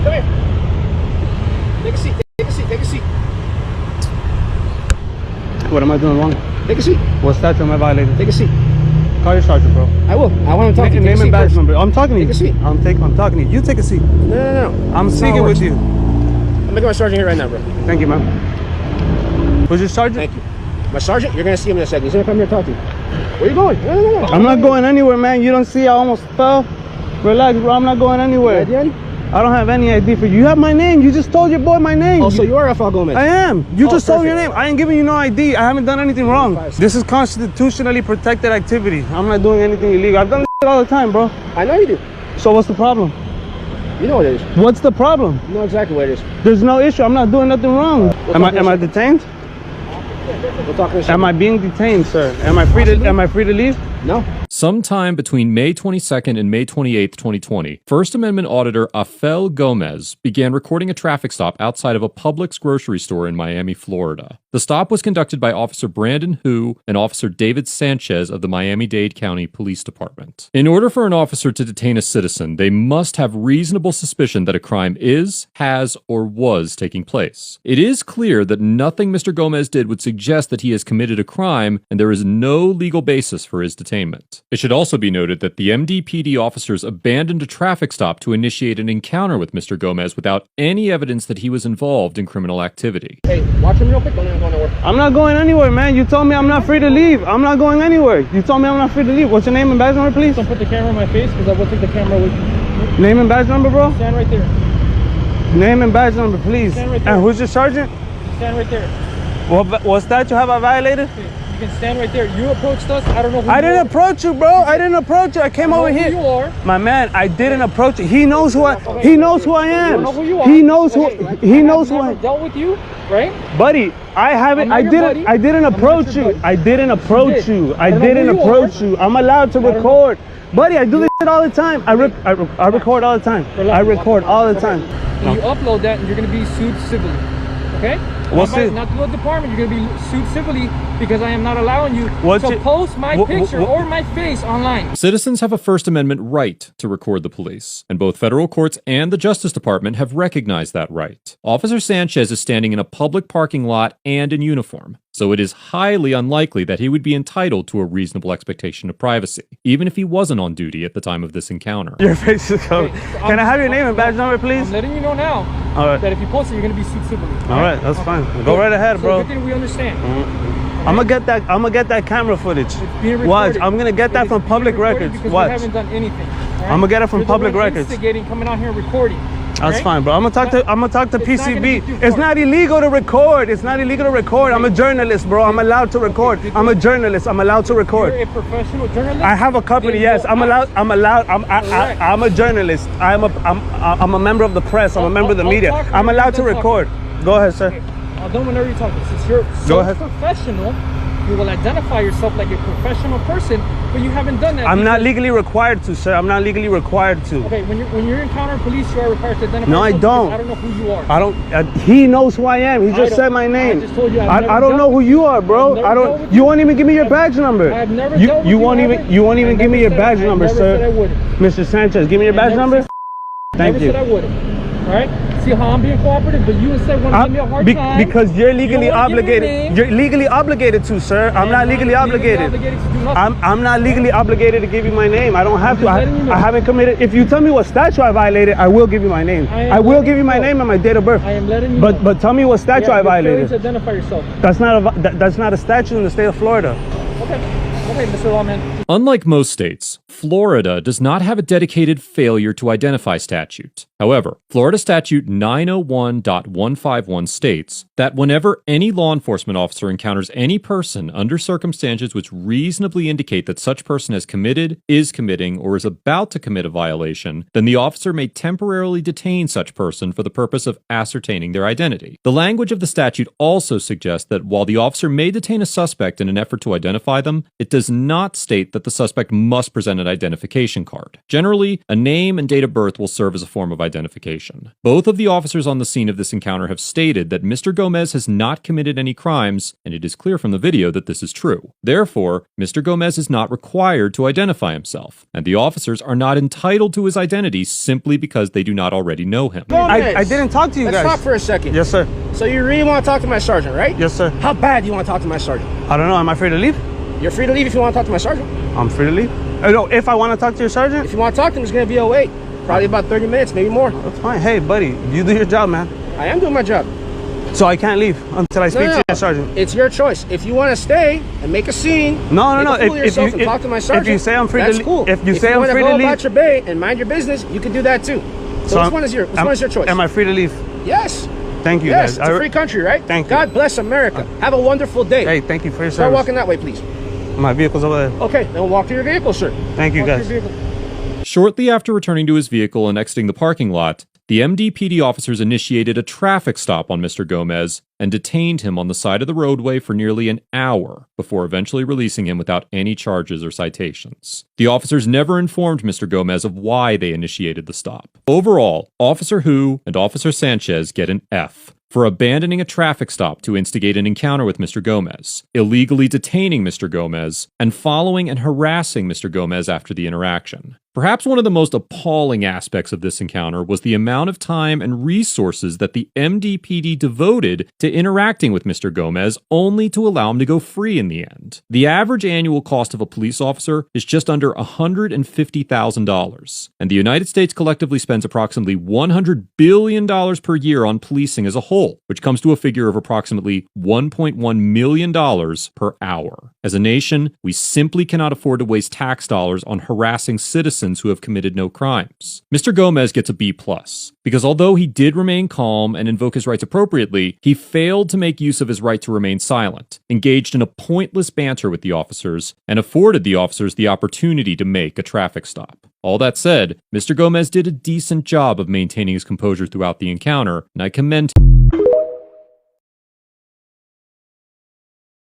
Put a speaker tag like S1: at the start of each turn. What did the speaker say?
S1: come here. Take a seat, take a seat, take a seat.
S2: What am I doing wrong?
S1: Take a seat.
S2: What statute am I violating?
S1: Take a seat.
S2: Call your sergeant, bro.
S1: I will. I want to talk to you.
S2: Name and badge number. I'm talking to you.
S1: Take a seat.
S2: I'm talking to you. You take a seat.
S1: No.
S2: I'm speaking with you.
S1: I'm making my sergeant here right now, bro.
S2: Thank you, ma'am. Who's your sergeant?
S1: Thank you. My sergeant, you're going to see him in a second. He's going to come here and talk to you. Where you going? No.
S2: I'm not going anywhere, man. You don't see I almost fell? Relax, bro. I'm not going anywhere.
S1: You ID?
S2: I don't have any ID for you. You have my name. You just told your boy my name.
S1: Oh, so you are Rafael Gomez?
S2: I am. You just told your
S1: perfect.
S2: name. I ain't giving you no ID. I haven't done anything wrong. This is constitutionally protected activity. I'm not doing anything illegal. I've done this shit all the time, bro.
S1: I know you do.
S2: So what's the problem?
S1: You know what it is.
S2: What's the problem?
S1: You know exactly what it is.
S2: There's no issue. I'm not doing nothing wrong. Am I detained?
S1: We'll talk in a second.
S2: Am I being detained, sir? Am I free to leave?
S1: No.
S3: Sometime between May 22nd and May 28th, 2020, First Amendment auditor Rafael Gomez began recording a traffic stop outside of a Publix grocery store in Miami, Florida. The stop was conducted by Officer Brandon Hu and Officer David Sanchez of the Miami-Dade County Police Department. In order for an officer to detain a citizen, they must have reasonable suspicion that a crime is, has, or was taking place. It is clear that nothing Mr. Gomez did would suggest that he has committed a crime, and there is no legal basis for his detainment. It should also be noted that the MDPD officers abandoned a traffic stop to initiate an encounter with Mr. Gomez without any evidence that he was involved in criminal activity.
S1: Hey, watch him real quick. Don't even go nowhere.
S2: I'm not going anywhere, man. You told me I'm not free to leave. I'm not going anywhere. You told me I'm not free to leave. What's your name and badge number, please?
S1: Don't put the camera in my face because I will take the camera with you.
S2: Name and badge number, bro?
S1: Stand right there.
S2: Name and badge number, please.
S1: Stand right there.
S2: And who's your sergeant?
S1: Stand right there.
S2: What statute have I violated?
S1: You can stand right there. You approached us. I don't know who
S2: I didn't approach you, bro. I didn't approach you. I came over here.
S1: Who you are.
S2: My man, I didn't approach you. He knows who I am.
S1: I don't know who you are.
S2: He knows who I
S1: dealt with you, right?
S2: Buddy, I haven't. I didn't approach you. I didn't approach you. I didn't approach you. I'm allowed to record. Buddy, I do this shit all the time. I record all the time. I record all the time.
S1: When you upload that, you're going to be sued civilly. Okay?
S2: What's it?
S1: Not the department. You're going to be sued civilly because I am not allowing you to post my picture or my face online.
S3: Citizens have a First Amendment right to record the police, and both federal courts and the Justice Department have recognized that right. Officer Sanchez is standing in a public parking lot and in uniform, so it is highly unlikely that he would be entitled to a reasonable expectation of privacy, even if he wasn't on duty at the time of this encounter.
S2: Your face is covered. Can I have your name and badge number, please?
S1: I'm letting you know now that if you post it, you're going to be sued civilly.
S2: All right, that's fine. Go right ahead, bro.
S1: Good thing we understand.
S2: I'm gonna get that camera footage. Watch, I'm gonna get that from public records. Watch.
S1: We haven't done anything. Right?
S2: I'm gonna get it from public records.
S1: Coming out here and recording.
S2: That's fine, bro. I'm gonna talk to PCB. It's not illegal to record. It's not illegal to record. I'm a journalist, bro. I'm allowed to record. I'm a journalist. I'm allowed to record.
S1: You're a professional journalist? I
S2: have a company. Yes, I'm allowed. I'm a journalist. I'm a member of the press. I'm a member of the media. I'm allowed to record. Go ahead, sir.
S1: Don't whenever you talk. Since you're so professional, you will identify yourself like a professional person, but you haven't done that.
S2: I'm not legally required to, sir. I'm not legally required to.
S1: Okay, when you're encountering police, you are required to identify.
S2: No, I don't.
S1: I don't know who you are.
S2: I don't. He knows who I am. He just said my name.
S1: I just told you.
S2: I don't know who you are, bro. I don't. You won't even give me your badge number.
S1: I've never.
S2: You won't even give me your badge number, sir. Mr. Sanchez, give me your badge number. Thank you.
S1: I never said I wouldn't. All right. See how I'm being cooperative, but you instead want to give me a hard time.
S2: Because you're legally obligated. You're legally obligated to, sir. I'm not legally obligated. I'm not legally obligated to give you my name. I don't have to. I haven't committed. If you tell me what statute I violated, I will give you my name. I will give you my name and my date of birth.
S1: I am letting you know.
S2: But tell me what statute I violated.
S1: Identify yourself.
S2: That's not a statute in the state of Florida.
S1: Okay. Okay, Mr. Lawman.
S3: Unlike most states, Florida does not have a dedicated failure to identify statute. However, Florida Statute 901.151 states that whenever any law enforcement officer encounters any person under circumstances which reasonably indicate that such person has committed, is committing, or is about to commit a violation, then the officer may temporarily detain such person for the purpose of ascertaining their identity. The language of the statute also suggests that while the officer may detain a suspect in an effort to identify them, it does not state that the suspect must present an identification card. Generally, a name and date of birth will serve as a form of identification. Both of the officers on the scene of this encounter have stated that Mr. Gomez has not committed any crimes, and it is clear from the video that this is true. Therefore, Mr. Gomez is not required to identify himself, and the officers are not entitled to his identity simply because they do not already know him.
S2: I didn't talk to you guys.
S4: Let's talk for a second.
S2: Yes, sir.
S4: So you really want to talk to my sergeant, right?
S2: Yes, sir.
S4: How bad do you want to talk to my sergeant?
S2: I don't know. Am I free to leave?
S4: You're free to leave if you want to talk to my sergeant.
S2: I'm free to leave. No, if I want to talk to your sergeant?
S4: If you want to talk to him, it's going to be a wait. Probably about 30 minutes, maybe more.
S2: That's fine. Hey, buddy, you do your job, man.
S4: I am doing my job.
S2: So I can't leave until I speak to your sergeant.
S4: It's your choice. If you want to stay and make a scene, if talk to my sergeant,
S2: if you say I'm free
S4: that's
S2: to
S4: cool.
S2: If you say I'm free to leave,
S4: about your bay and mind your business, you can do that too. So which one is your choice?
S2: Am I free to leave?
S4: Yes.
S2: Thank you,
S4: yes,
S2: guys.
S4: It's a free country, right?
S2: Thank you.
S4: God bless America. Have a wonderful day.
S2: Hey, thank you for your service.
S4: Start walking that way, please.
S2: My vehicle's over there.
S4: Okay, then we'll walk to your vehicle, sir.
S2: Thank you, guys.
S3: Shortly after returning to his vehicle and exiting the parking lot, the MDPD officers initiated a traffic stop on Mr. Gomez and detained him on the side of the roadway for nearly an hour before eventually releasing him without any charges or citations. The officers never informed Mr. Gomez of why they initiated the stop. Overall, Officer Hu and Officer Sanchez get an F for abandoning a traffic stop to instigate an encounter with Mr. Gomez, illegally detaining Mr. Gomez, and following and harassing Mr. Gomez after the interaction. Perhaps one of the most appalling aspects of this encounter was the amount of time and resources that the MDPD devoted to interacting with Mr. Gomez, only to allow him to go free in the end. The average annual cost of a police officer is just under $150,000, and the United States collectively spends approximately $100 billion per year on policing as a whole, which comes to a figure of approximately $1.1 million per hour. As a nation, we simply cannot afford to waste tax dollars on harassing citizens who have committed no crimes. Mr. Gomez gets a B+, because although he did remain calm and invoke his rights appropriately, he failed to make use of his right to remain silent, engaged in a pointless banter with the officers, and afforded the officers the opportunity to make a traffic stop. All that said, Mr. Gomez did a decent job of maintaining his composure throughout the encounter, and I commend him.